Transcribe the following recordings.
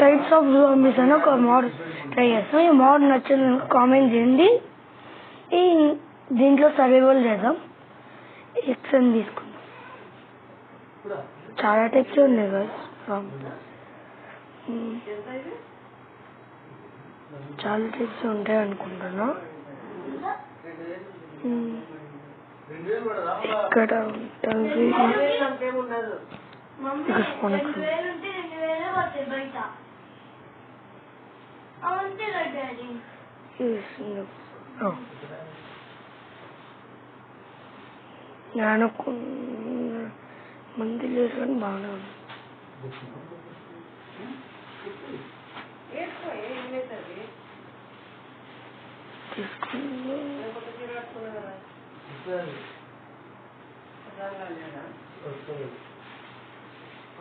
Types of zombies అని ఒక mode try చేస్తాం. ఈ మోడ్ నచ్చిన కామెంట్ చేయండి. ఈ దీంట్లో సర్వైవల్ చేద్దాం. ఎక్సెన్ తీసుకుందాం. చాలా టైప్స్ ఉన్నాయి కదా, చాలా టైప్స్ ఉంటాయి అనుకుంటున్నా. ఇక్కడ ఉంటుంది మంది లేదు కానీ బాగానే ఉంది.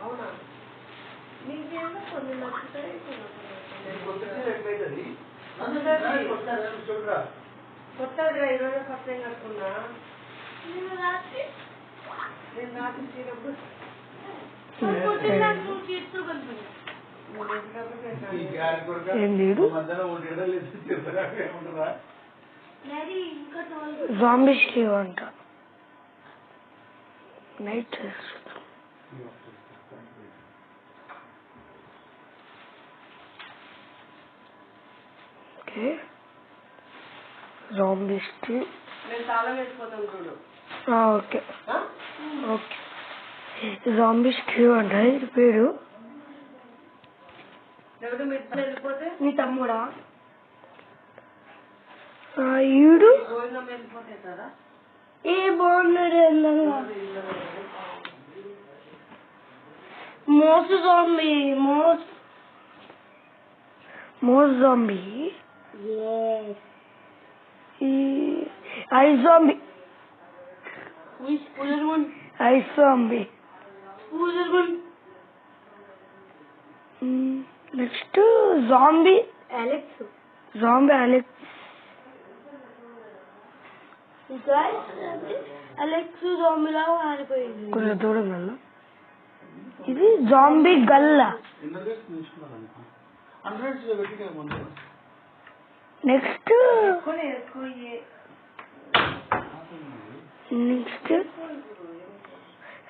అవునా, నీకేమో కొన్ని నచ్చుతాయి, కొత్తగా ఈరోజు ఫస్ట్ టైం కట్టుకున్నా. నేను రాత్రి చీరప్పుడు జాంబీస్ అంట night. Okay, zombies okay okay. Zombies అంట ఇది పేరు. మీ తమ్ముడా? ఈడు ఏ బాగున్నాడు. Moss zombie, moss zombie, ice zombie, ice zombie. Next zombie Alex, zombie Alex, Alex జాంబీలా మారిపోయింది. కొంచెం దూరం వల్ల ఇది జాంబీ గల్లా. Next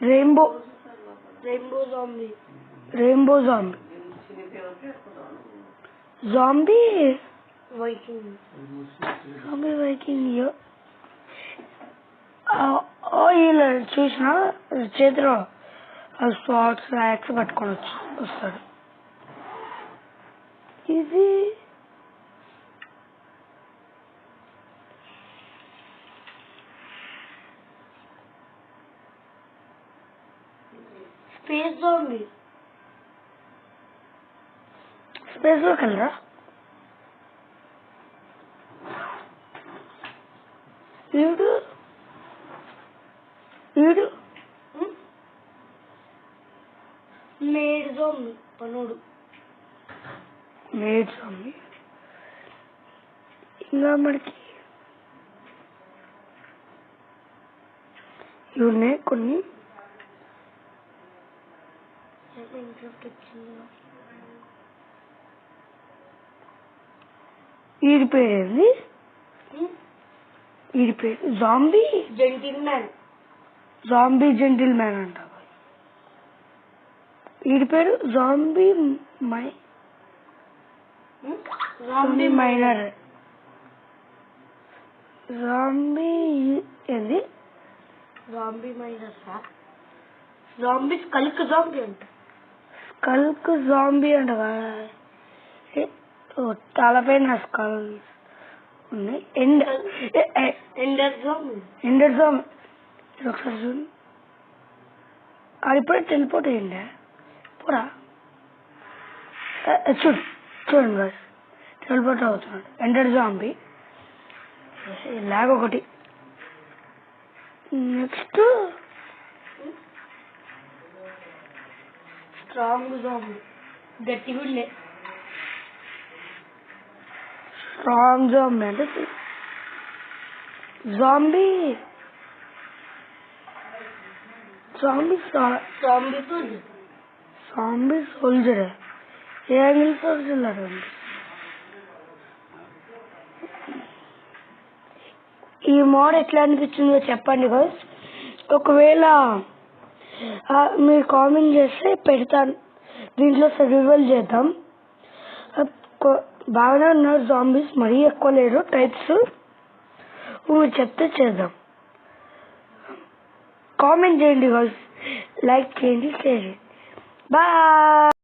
rainbow, rainbow zombie, rainbow zombie, zombie viking, zombie viking. ఇలా చూసిన చేతిలో స్పాట్స్ యాక్స్ పట్టుకొని వస్తాడు. ఇది స్పేస్ జాంబీ, స్పేస్ లోకి వెళ్ళరా. వీడు వీడు మేడ్ జాంబీ, పనుడు మేడ్ జాంబీ. ఇంకా మనకి ఇవి ఉన్నాయి కొన్ని. వీడి పేరు ఏంది? వీడి పేరు zombie gentle man, zombie gentle man అంట. వీడి పేరు జాంబీ జాంబీ మైనర్, జాంబీ ఏంది? జాంబీ మైనర్, జాంబీ స్కల్క్ జాంబీ అంట, స్కల్క్ జాంబీ అంట. తలపైన స్కల్ ఉన్నాయి. Ender zombie, Ender zombie. ఒకసారి చూడు, అది ఇప్పుడే టెలిపోర్ట్ అయ్యిండే పూరా. చూడండి బస్ టెలిపోర్ట్ అవుతున్నాడు. ఎండర్ జాంబీ లాగ్ ఒకటి. నెక్స్ట్ స్ట్రాంగ్ జాంబీ, గట్టిగా ఉండే స్ట్రాంగ్ జాంబీ అంటే జాంబీ, జాంబీ జాంబీ సోల్జర్. ఏ యాంగిల్స్ వస్తున్నారు? ఈ మోడ్ ఎట్లా అనిపించిందో చెప్పండి గైస్. ఒకవేళ మీరు కామెంట్ చేస్తే పెడతాను. దీంట్లో సర్వైవల్ చేద్దాం. బాగానే ఉన్నారు జాంబీస్, మరీ ఎక్కువ లేరు టైప్స్. మీరు చెప్తే చేద్దాం. కామెంట్ చేయండి గైస్, లైక్ చేయండి, షేర్ చేయండి. బాయ్.